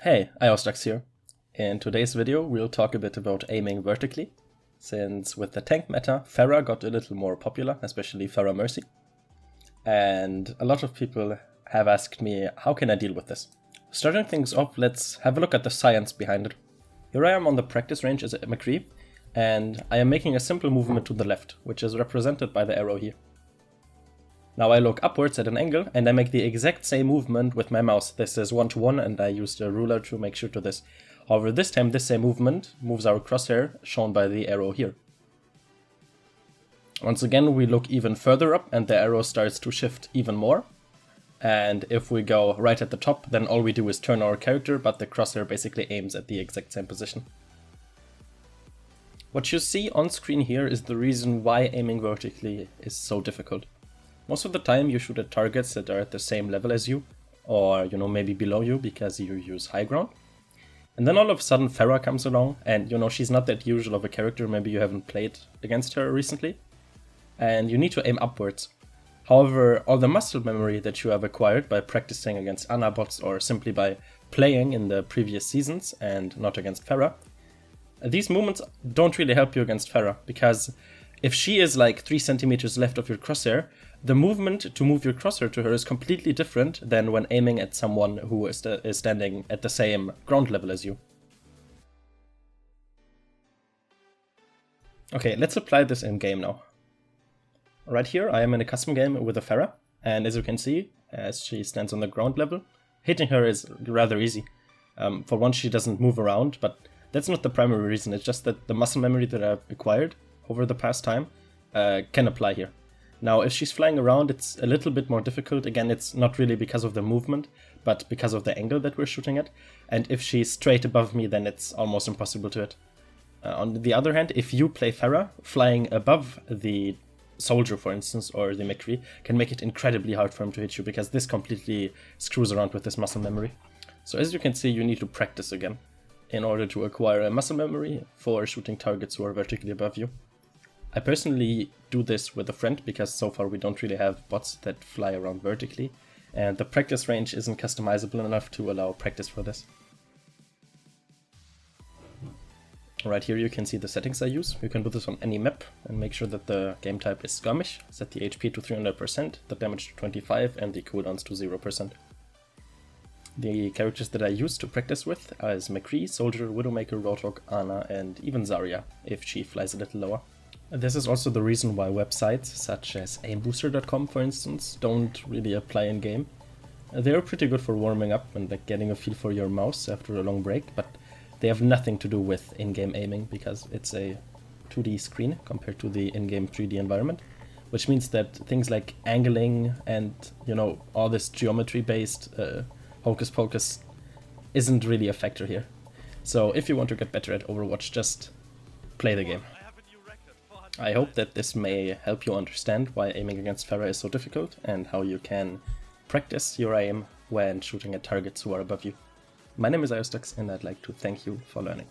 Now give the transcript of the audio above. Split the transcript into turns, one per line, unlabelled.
Hey, Shoutout here. In today's video we'll talk a bit about aiming vertically, since with the tank meta, Pharah got a little more popular, especially Pharah Mercy. And a lot of people have asked me, how can I deal with this? Starting things off, let's have a look at the science behind it. Here I am on the practice range as a McCree, and I am making a simple movement to the left, which is represented by the arrow here. Now I look upwards at an angle and I make the exact same movement with my mouse. This is 1-to-1 and I used a ruler to make sure to this. However, this time this same movement moves our crosshair, shown by the arrow here. Once again we look even further up and the arrow starts to shift even more. And if we go right at the top, then all we do is turn our character, but the crosshair basically aims at the exact same position. What you see on screen here is the reason why aiming vertically is so difficult. Most of the time you shoot at targets that are at the same level as you, or maybe below you because you use high ground. And then all of a sudden Pharah comes along and she's not that usual of a character, maybe you haven't played against her recently. And you need to aim upwards. However, all the muscle memory that you have acquired by practicing against Ana bots or simply by playing in the previous seasons and not against Pharah, these movements don't really help you against Pharah, because if she is like 3 centimeters left of your crosshair, the movement to move your crosshair to her is completely different than when aiming at someone who is standing at the same ground level as you. Okay, let's apply this in game now. Right here I am in a custom game with a Pharah, and as you can see, as she stands on the ground level, hitting her is rather easy. For once she doesn't move around, but that's not the primary reason, it's just that the muscle memory that I've acquired over the past time can apply here. Now if she's flying around it's a little bit more difficult. Again, it's not really because of the movement, but because of the angle that we're shooting at. And if she's straight above me, then it's almost impossible to hit. On the other hand, if you play Pharah, flying above the soldier for instance, or the McCree, can make it incredibly hard for him to hit you, because this completely screws around with this muscle memory. So as you can see, you need to practice again in order to acquire a muscle memory for shooting targets who are vertically above you. I personally do this with a friend because so far we don't really have bots that fly around vertically, and the practice range isn't customizable enough to allow practice for this. Right here you can see the settings I use. You can do this on any map and make sure that the game type is skirmish, set the HP to 300%, the damage to 25% and the cooldowns to 0%. The characters that I use to practice with are McCree, Soldier, Widowmaker, Roadhog, Ana and even Zarya, if she flies a little lower. This is also the reason why websites such as aimbooster.com for instance don't really apply in game. They're pretty good for warming up and getting a feel for your mouse after a long break, but they have nothing to do with in-game aiming because it's a 2D screen compared to the in-game 3D environment, which means that things like angling and all this geometry based hocus pocus isn't really a factor here. So if you want to get better at Overwatch, just play the game. I hope that this may help you understand why aiming against Pharah is so difficult and how you can practice your aim when shooting at targets who are above you. My name is Shoutout and I'd like to thank you for learning.